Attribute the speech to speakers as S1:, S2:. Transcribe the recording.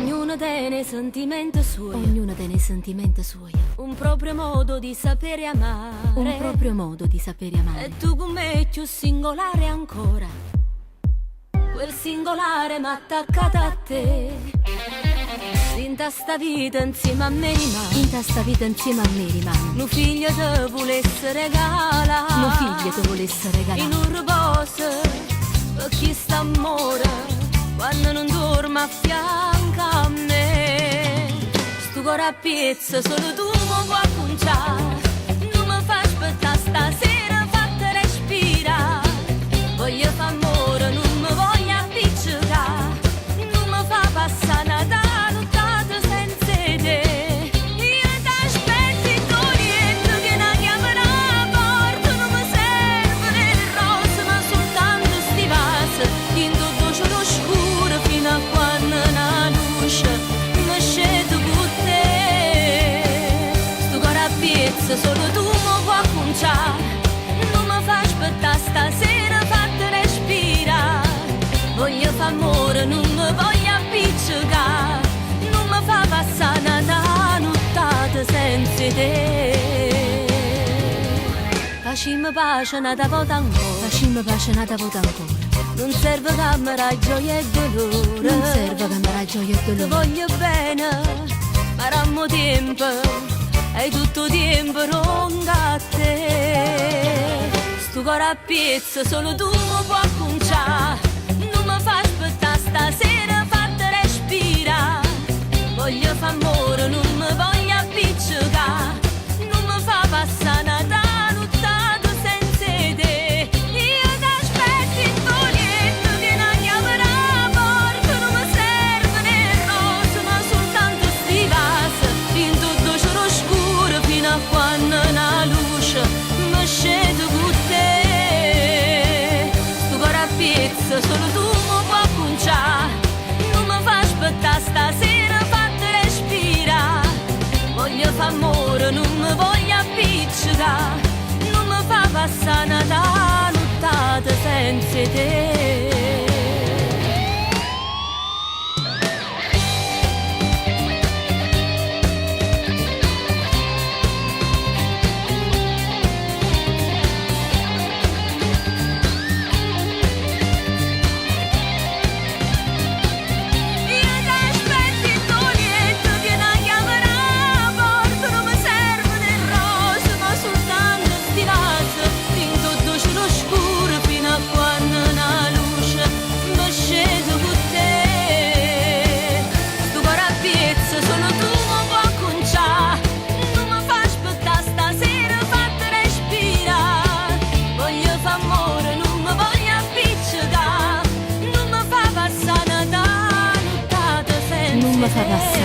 S1: Ognuno tiene sentimenti suoi,
S2: ognuno tiene sentimenti suoi,
S1: un proprio modo di sapere amare,
S2: un proprio modo di sapere amare.
S1: E tu con me più singolare ancora, quel singolare m'ha attaccata a te. In sta vita insieme a me rimane,
S2: in sta vita insieme a me rimane.
S1: Un figlio te volesse regalare,
S2: un figlio te volesse regalare,
S1: in un riposo per chi sta amore, quando non dorme a fianco a me. Sto cuore a pezzo solo tu mi puoi conciare, non mi fai aspettare stasera, fatti respirare. Voglio fare amore, non mi voglio appiccicare, non mi fa passare Natale senza te. Io t'aspetto in Oriente che non chiamerà a porta, non mi serve le rose ma soltanto sti vasi, in tutto cielo scuro fino a quando la luce mi scende con te. Sto cuore a pezzo solo tu mi puoi conciare, non mi fai aspettare stasera, fatti respirare. Voglio fare amore, non mi voglio appiccicare, non mi fa passare una nottata senza te. Facciamo pace una volta ancora,
S2: facciamo pace una volta ancora.
S1: Non serve camera, gioia e dolore,
S2: non serve camera, gioia e dolore.
S1: Ti voglio bene, ma rammo tempo, hai tutto tempo ronca a te. Sto cuore a pezzo solo tu mi puoi conciare, non mi fai aspettare stasera, fatti respirare. Voglio fare amore, non mi voglio appiccicare, non mi fa passare una nottata senza te. Io t'aspetto in Oriente che non chiamerà a porta, non mi serve le rose ma soltanto sti vasi, in tutto cielo scuro fino a quando la luce mi scende con te. Sto cuore a pezzo solo tu mi puoi conciare, non mi fai aspettare stasera, fatti respirare. Voglio fare amore, non mi voglio appiccicare, non mi fa passare una nottata senza te.
S2: Non mi fa passare